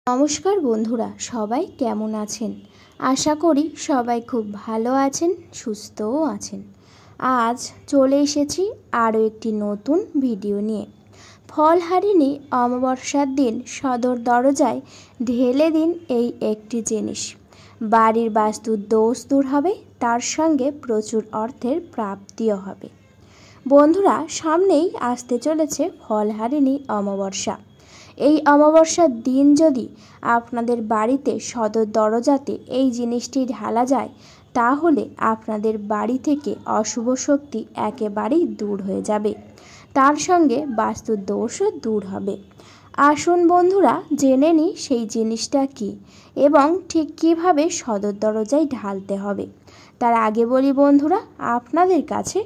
নমস্কার বন্ধুরা, সবাই কেমন আছেন? আশা করি সবাই খুব ভালো আছেন, সুস্থও আছেন। আজ চলে এসেছি আরও একটি নতুন ভিডিও নিয়ে। ফলহারিণী অমাবস্যার দিন সদর দরজায় ঢেলে দিন এই একটি জিনিস। বাড়ির বাস্তুর দোষ দূর হবে, তার সঙ্গে প্রচুর অর্থের প্রাপ্তিও হবে। বন্ধুরা, সামনেই আসতে চলেছে ফলহারিণী অমাবস্যা। এই অমাবস্যার দিন যদি আপনাদের বাড়িতে সদর দরজাতে এই জিনিসটি ঢালা যায়, তাহলে আপনাদের বাড়ি থেকে অশুভ শক্তি একেবারেই দূর হয়ে যাবে, তার সঙ্গে বাস্তুর দোষও দূর হবে। আসুন বন্ধুরা, জেনে নিই সেই জিনিসটা কি এবং ঠিক কীভাবে সদর দরজায় ঢালতে হবে। তার আগে বলি বন্ধুরা, আপনাদের কাছে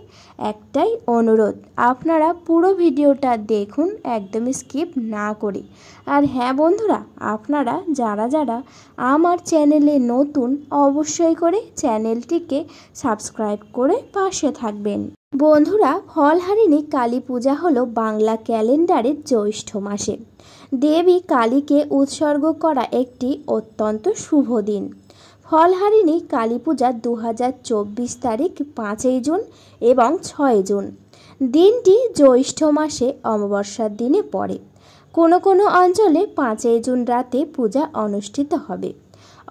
একটাই অনুরোধ, আপনারা পুরো ভিডিওটা দেখুন, একদমই স্কিপ না করে। আর হ্যাঁ বন্ধুরা, আপনারা যারা আমার চ্যানেলে নতুন, অবশ্যই করে চ্যানেলটিকে সাবস্ক্রাইব করে পাশে থাকবেন। বন্ধুরা, ফলহারিণী কালী পূজা হলো বাংলা ক্যালেন্ডারের জ্যৈষ্ঠ মাসে দেবী কালীকে উৎসর্গ করা একটি অত্যন্ত শুভ দিন। ফলহারিণী কালী পূজা 2024 তারিখ 5 জুন এবং 6 জুন। দিনটি জ্যৈষ্ঠ মাসে অমাবস্যার দিনে পড়ে। কোনো অঞ্চলে 5 জুন রাতে পূজা অনুষ্ঠিত হবে।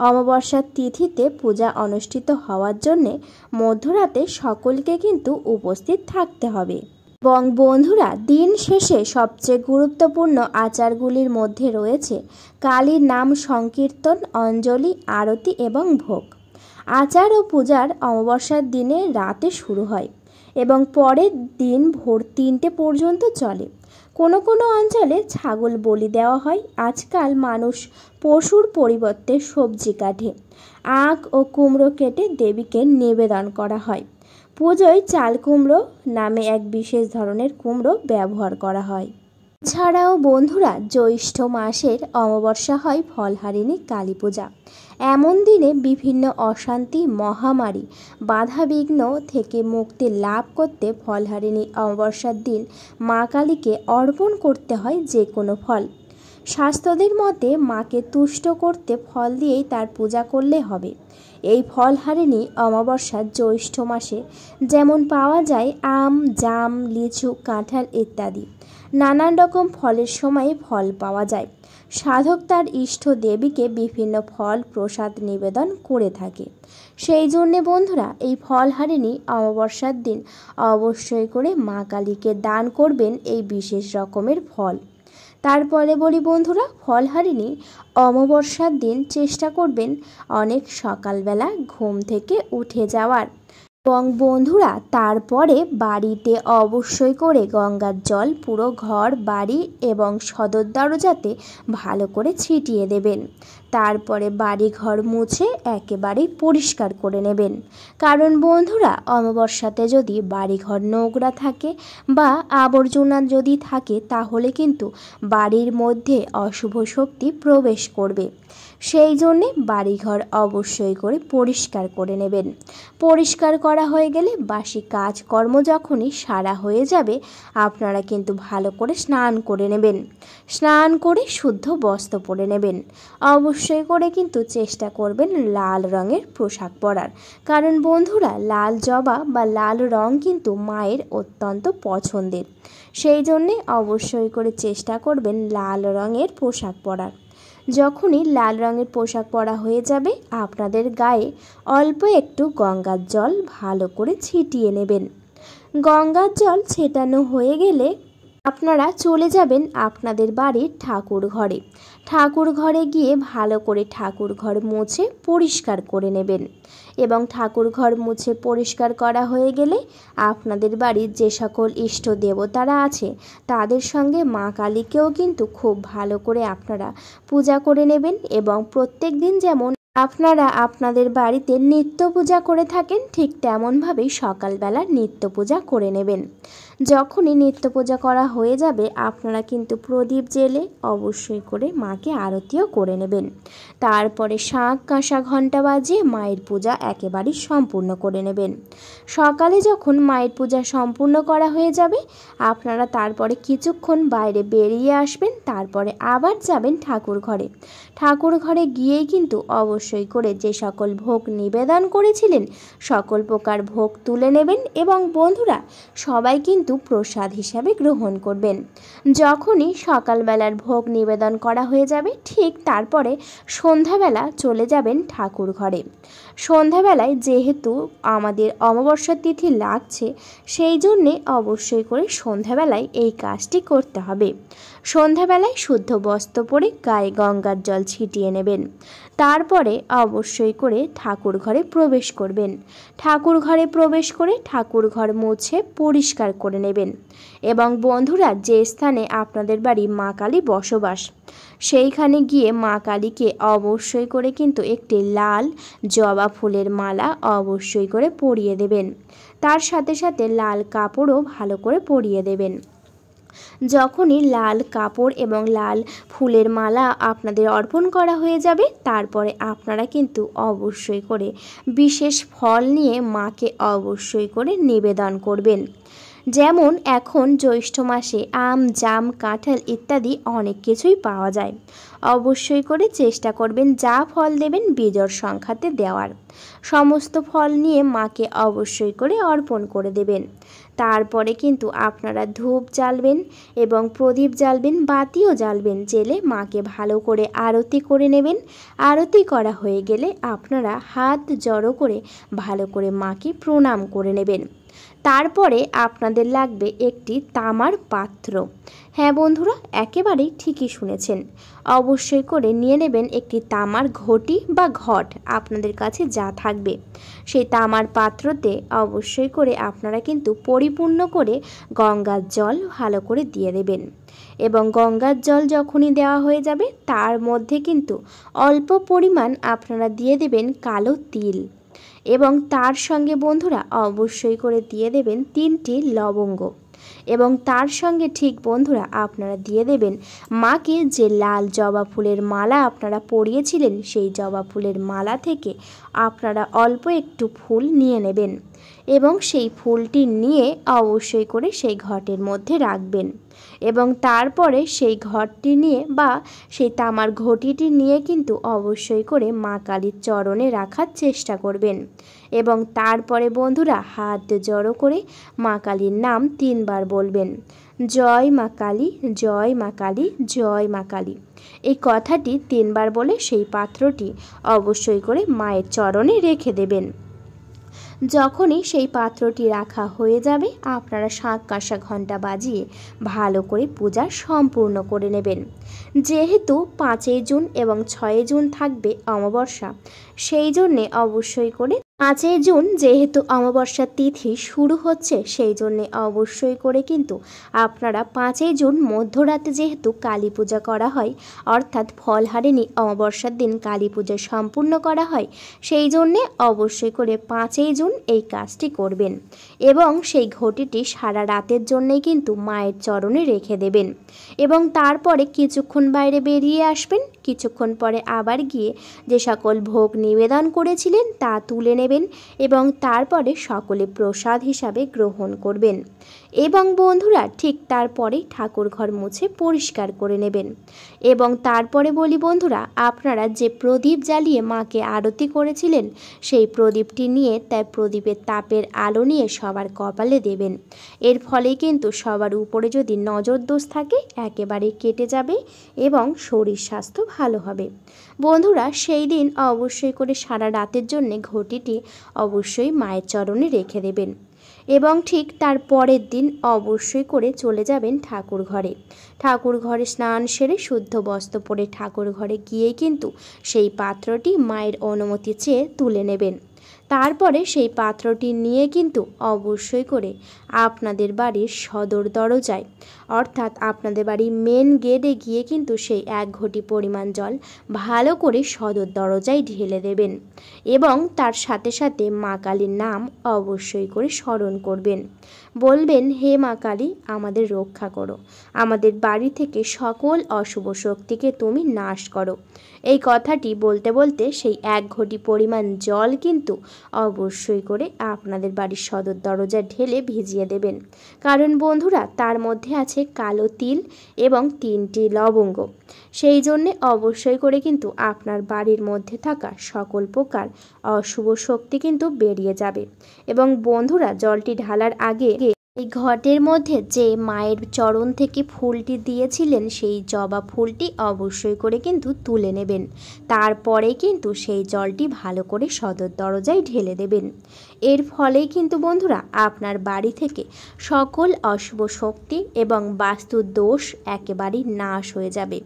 অমাবস্যার তিথিতে পূজা অনুষ্ঠিত হওয়ার জন্যে মধ্যরাতে সকলকে কিন্তু উপস্থিত থাকতে হবে। এবং বন্ধুরা, দিন শেষে সবচেয়ে গুরুত্বপূর্ণ আচারগুলির মধ্যে রয়েছে কালীর নাম সংকীর্তন, অঞ্জলি, আরতি এবং ভোগ। আচার ও পূজার অমাবস্যার দিনে রাতে শুরু হয় এবং পরের দিন ভোর 3টে পর্যন্ত চলে। কোনো অঞ্চলে ছাগল বলি দেওয়া হয়। আজকাল মানুষ পশুর পরিবর্তে সবজি কাটে। আখ ও কুমড়ো কেটে দেবীকে নিবেদন করা হয়। পুজোয় চাল কুমড়ো নামে এক বিশেষ ধরনের কুমড়ো ব্যবহার করা হয়। এছাড়াও বন্ধুরা, জ্যৈষ্ঠ মাসের অমাবস্যা হয় ফলহারিণী কালী পূজা। এমন দিনে বিভিন্ন অশান্তি, মহামারী, বাধাবিঘ্ন থেকে মুক্তি লাভ করতে ফলহারিণী অমাবস্যার দিন মা কালীকে অর্পণ করতে হয় যে কোনো ফল। শাস্ত্রদের মতে মাকে তুষ্ট করতে ফল দিয়েই তার পূজা করলে হবে। এই ফলহারিণী অমাবস্যা জ্যৈষ্ঠ মাসে যেমন পাওয়া যায় আম, জাম, লিচু, কাঁঠাল ইত্যাদি নানান রকম ফলের সময় ফল পাওয়া যায়। সাধক তার ইষ্ট দেবীকে বিভিন্ন ফল প্রসাদ নিবেদন করে থাকে। সেই জন্যে বন্ধুরা, এই ফলহারিণী অমাবস্যার দিন অবশ্যই করে মা কালীকে দান করবেন এই বিশেষ রকমের ফল। তারপরে বলি বন্ধুরা, ফলহারিণী অমাবস্যার দিন চেষ্টা করবেন অনেক সকালবেলা ঘুম থেকে উঠে যাওয়ার। এবং বন্ধুরা, তারপরে বাড়িতে অবশ্যই করে গঙ্গার জল পুরো ঘর, বাড়ি এবং সদর দরজাতে ভালো করে ছিটিয়ে দেবেন। তারপরে বাড়ি ঘর মুছে একেবারেই পরিষ্কার করে নেবেন। কারণ বন্ধুরা, অমাবস্যাতে যদি বাড়িঘর নোংরা থাকে বা আবর্জনা যদি থাকে, তাহলে কিন্তু বাড়ির মধ্যে অশুভ শক্তি প্রবেশ করবে। সেই জন্যে বাড়িঘর অবশ্যই করে পরিষ্কার করে নেবেন। পরিষ্কার করা হয়ে গেলে বাসি কাজকর্ম যখনই সারা হয়ে যাবে, আপনারা কিন্তু ভালো করে স্নান করে নেবেন। স্নান করে শুদ্ধ বস্ত্র পরে নেবেন। অবশ্যই করে কিন্তু চেষ্টা করবেন লাল রঙের পোশাক পরার। কারণ বন্ধুরা, লাল জবা বা লাল রং কিন্তু মায়ের অত্যন্ত পছন্দের। সেই জন্যে অবশ্যই করে চেষ্টা করবেন লাল রঙের পোশাক পরার। যখনই লাল রঙের পোশাক পরা হয়ে যাবে, আপনাদের গায়ে অল্প একটু গঙ্গার জল ভালো করে ছিটিয়ে নেবেন। গঙ্গার জল ছেটানো হয়ে গেলে আপনারা চলে যাবেন আপনাদের বাড়ির ঠাকুর ঘরে। ঠাকুর ঘরে গিয়ে ভালো করে ঠাকুর ঘর মুছে পরিষ্কার করে নেবেন। এবং ঠাকুর ঘর মুছে পরিষ্কার করা হয়ে গেলে আপনাদের বাড়ির যে সকল ইষ্ট দেবতারা আছে, তাদের সঙ্গে মা কালীকেও কিন্তু খুব ভালো করে আপনারা পূজা করে নেবেন। এবং প্রত্যেক দিন যেমন আপনারা আপনাদের বাড়িতে নিত্য পূজা করে থাকেন, ঠিক তেমনভাবেই সকালবেলা নিত্য পূজা করে নেবেন। যখনই নিত্য পূজা করা হয়ে যাবে আপনারা কিন্তু প্রদীপ জেলে অবশ্যই করে মাকে আরতিও করে নেবেন। তারপরে শাঁখ কাঁসা ঘণ্টা বাজিয়ে মায়ের পূজা একেবারেই সম্পূর্ণ করে নেবেন। সকালে যখন মায়ের পূজা সম্পূর্ণ করা হয়ে যাবে আপনারা তারপরে কিছুক্ষণ বাইরে বেরিয়ে আসবেন, তারপরে আবার যাবেন ঠাকুর ঘরে। ঠাকুর ঘরে গিয়েই কিন্তু অবশ্যই করে যে সকল ভোগ নিবেদন করেছিলেন সকল প্রকার ভোগ তুলে নেবেন এবং বন্ধুরা সবাই কিন্তু প্রসাদ হিসাবে গ্রহণ করবেন। যখনই সকালবেলার ভোগ নিবেদন করা হয়ে যাবে ঠিক তারপরে সন্ধ্যাবেলা চলে যাবেন ঠাকুর ঘরে। সন্ধ্যাবেলায় যেহেতু আমাদের অমাবস্যা তিথি লাগছে সেই জন্যে অবশ্যই করে সন্ধ্যাবেলায় এই কাজটি করতে হবে। সন্ধ্যাবেলায় শুদ্ধ বস্ত্র পরে গায়ে গঙ্গার জল ছিটিয়ে নেবেন। তারপরে অবশ্যই করে ঠাকুর ঘরে প্রবেশ করবেন। ঠাকুর ঘরে প্রবেশ করে ঠাকুর ঘর মুছে পরিষ্কার করে নেবেন এবং বন্ধুরা যে স্থানে আপনাদের বাড়ি মা কালী বসবাস সেইখানে গিয়ে মা কালীকে অবশ্যই করে কিন্তু একটি লাল জবা ফুলের মালা অবশ্যই করে পরিয়ে দেবেন। তার সাথে সাথে লাল কাপড়ও ভালো করে পরিয়ে দেবেন। যখনই লাল কাপড় এবং লাল ফুলের মালা আপনাদের অর্পণ করা হয়ে যাবে তারপরে আপনারা কিন্তু অবশ্যই করে বিশেষ ফল নিয়ে মাকে অবশ্যই করে নিবেদন করবেন। যেমন এখন জ্যৈষ্ঠ মাসে আম, জাম, কাঁঠাল ইত্যাদি অনেক কিছুই পাওয়া যায়। অবশ্যই করে চেষ্টা করবেন যা ফল দেবেন বিজোড় সংখ্যাতে দেওয়ার। সমস্ত ফল নিয়ে মাকে অবশ্যই করে অর্পণ করে দেবেন। তারপরে কিন্তু আপনারা ধূপ জ্বালবেন এবং প্রদীপ জ্বালবেন, বাতিও জ্বালবেন। জেলে মাকে ভালো করে আরতি করে নেবেন। আরতি করা হয়ে গেলে আপনারা হাত জড়ো করে ভালো করে মাকে প্রণাম করে নেবেন। তারপরে আপনাদের লাগবে একটি তামার পাত্র। হ্যাঁ বন্ধুরা, একেবারেই ঠিকই শুনেছেন। অবশ্যই করে নিয়ে নেবেন একটি তামার ঘটি বা ঘট, আপনাদের কাছে যা থাকবে সেই তামার পাত্রতে অবশ্যই করে আপনারা কিন্তু পরিপূর্ণ করে গঙ্গার জল ভালো করে দিয়ে দেবেন এবং গঙ্গার জল যখনই দেওয়া হয়ে যাবে তার মধ্যে কিন্তু অল্প পরিমাণ আপনারা দিয়ে দেবেন কালো তিল এবং তার সঙ্গে বন্ধুরা অবশ্যই করে দিয়ে দেবেন 3টি লবঙ্গ এবং তার সঙ্গে ঠিক বন্ধুরা আপনারা দিয়ে দেবেন মাকে যে লাল জবা ফুলের মালা আপনারা পরিয়েছিলেন সেই জবা ফুলের মালা থেকে আপনারা অল্প একটু ফুল নিয়ে নেবেন এবং সেই ফুলটি নিয়ে অবশ্যই করে সেই ঘটের মধ্যে রাখবেন এবং তারপরে সেই ঘটটি নিয়ে বা সেই তামার ঘটিটি নিয়ে কিন্তু অবশ্যই করে মা কালীর চরণে রাখার চেষ্টা করবেন এবং তারপরে বন্ধুরা হাত জড়ো করে মা কালীর নাম 3 বার বলবেন। জয় মা কালী, জয় মা কালী, জয় মা কালী। এই কথাটি 3 বার বলে সেই পাত্রটি অবশ্যই করে মায়ের চরণে রেখে দেবেন। যখনই সেই পাত্রটি রাখা হয়ে যাবে আপনারা শাঁখ কাঁসা ঘণ্টা বাজিয়ে ভালো করে পূজা সম্পূর্ণ করে নেবেন। যেহেতু 5ই জুন এবং 6ই জুন থাকবে অমাবস্যা সেই জন্যে অবশ্যই করে 5ই জুন যেহেতু অমাবস্যার তিথি শুরু হচ্ছে সেই জন্যে অবশ্যই করে কিন্তু আপনারা 5ই জুন মধ্যরাতে যেহেতু কালী পূজা করা হয় অর্থাৎ ফলহারিণী অমাবস্যার দিন কালী পূজা সম্পূর্ণ করা হয় সেই জন্যে অবশ্যই করে 5ই জুন এই কাজটি করবেন এবং সেই ঘটিটি সারা রাতের জন্যেই কিন্তু মায়ের চরণে রেখে দেবেন এবং তারপরে কিছুক্ষণ বাইরে বেরিয়ে আসবেন। কিছুক্ষণ পরে আবার গিয়ে যে সকল ভোগ নিবেদন করেছিলেন তা তুলে নেবেন এবং তারপরে সকলে প্রসাদ হিসাবে গ্রহণ করবেন এবং বন্ধুরা ঠিক তারপরে ঠাকুর ঘর মুছে পরিষ্কার করে নেবেন এবং তারপরে বলি বন্ধুরা আপনারা যে প্রদীপ জ্বালিয়ে মাকে আরতি করেছিলেন সেই প্রদীপটি নিয়ে তার প্রদীপের তাপের আলো নিয়ে সবার কপালে দেবেন। এর ফলে কিন্তু সবার উপরে যদি নজর দোষ থাকে একেবারে কেটে যাবে এবং শরীর স্বাস্থ্য ভালো হবে। বন্ধুরা সেই দিন অবশ্যই করে সারা রাতের জন্য ঘটিটি অবশ্যই মায়ের চরণে রেখে দেবেন এবং ঠিক তার পরের দিন অবশ্যই করে চলে যাবেন ঠাকুর ঘরে। ঠাকুর ঘরে স্নান সেরে শুদ্ধ বস্ত্র পরে ঠাকুর ঘরে গিয়ে কিন্তু সেই পাত্রটি মায়ের অনুমতি চেয়ে তুলে নেবেন। তারপরে সেই পাত্রটি নিয়ে কিন্তু অবশ্যই করে আপনাদের বাড়ির সদর দরজায় অর্থাৎ আপনাদের বাড়ির মেন গেটে গিয়ে কিন্তু সেই 1 ঘটি পরিমাণ জল ভালো করে সদর দরজায় ঢেলে দেবেন এবং তার সাথে সাথে মা কালীর নাম অবশ্যই করে স্মরণ করবেন। বলবেন, হে মা কালী, আমাদের রক্ষা করো, আমাদের বাড়ি থেকে সকল অশুভ শক্তিকে তুমি নাশ করো। এই কথাটি বলতে বলতে সেই 1 ঘটি পরিমাণ জল কিন্তু অবশ্যই করে আপনাদের বাড়ির সদর দরজায় ঢেলে ভিজিয়ে দেবেন। কারণ বন্ধুরা, তার মধ্যে আছে কালো তিল এবং 3টি লবঙ্গ। সেই জন্যে অবশ্যই করে কিন্তু আপনার বাড়ির মধ্যে থাকা সকল প্রকার অশুভ শক্তি কিন্তু বেরিয়ে যাবে। এবং বন্ধুরা, জলটি ঢালার আগে এই ঘটের মধ্যে যে মায়ের চরণ থেকে ফুলটি দিয়েছিলেন সেই জবা ফুলটি অবশ্যই করে কিন্তু তুলে নেবেন। তারপরে কিন্তু সেই জলটি ভালো করে সদর দরজায় ঢেলে দেবেন। এর ফলেই কিন্তু বন্ধুরা, আপনার বাড়ি থেকে সকল অশুভ শক্তি এবং বাস্তু দোষ একেবারেই নাশ হয়ে যাবে।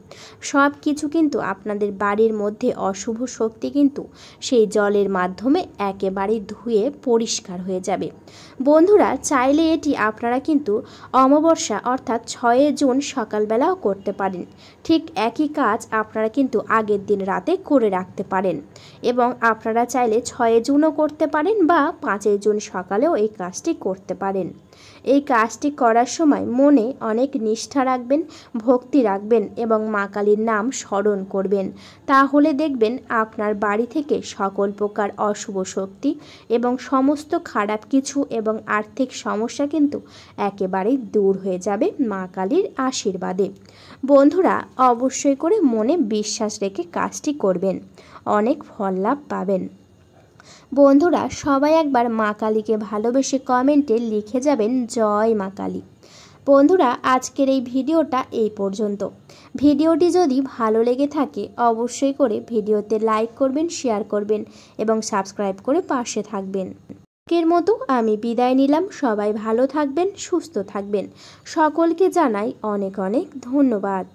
সব কিছু কিন্তু আপনাদের বাড়ির মধ্যে অশুভ শক্তি কিন্তু সেই জলের মাধ্যমে একেবারেই ধুয়ে পরিষ্কার হয়ে যাবে। বন্ধুরা, চাইলে এটি আপনারা কিন্তু অমাবস্যা অর্থাৎ 6 জুন সকালবেলাও করতে পারেন। ঠিক একই কাজ আপনারা কিন্তু আগের দিন রাতে করে রাখতে পারেন। এবং আপনারা চাইলে 6 জুনও করতে পারেন বা 5 জুন সকালেও এই কাজটি করতে পারেন। এই কাজটি করার সময় মনে অনেক নিষ্ঠা রাখবেন, ভক্তি রাখবেন এবং মা কালীর নাম স্মরণ করবেন। তাহলে দেখবেন আপনার বাড়ি থেকে সকল প্রকার অশুভ শক্তি এবং সমস্ত খারাপ কিছু এবং আর্থিক সমস্যা কিন্তু একেবারেই দূর হয়ে যাবে মা কালীর আশীর্বাদে। বন্ধুরা, অবশ্যই করে মনে বিশ্বাস রেখে কাজটি করবেন, অনেক ফল লাভ পাবেন। বন্ধুরা, সবাই একবার মা কালীকে ভালোবেসে কমেন্টে লিখে যাবেন, জয় মা কালী। বন্ধুরা, আজকের এই ভিডিওটা এই পর্যন্ত। ভিডিওটি যদি ভালো লেগে থাকে অবশ্যই করে ভিডিওতে লাইক করবেন, শেয়ার করবেন এবং সাবস্ক্রাইব করে পাশে থাকবেন। আজকের মতো আমি বিদায় নিলাম। সবাই ভালো থাকবেন, সুস্থ থাকবেন। সকলকে জানাই অনেক অনেক ধন্যবাদ।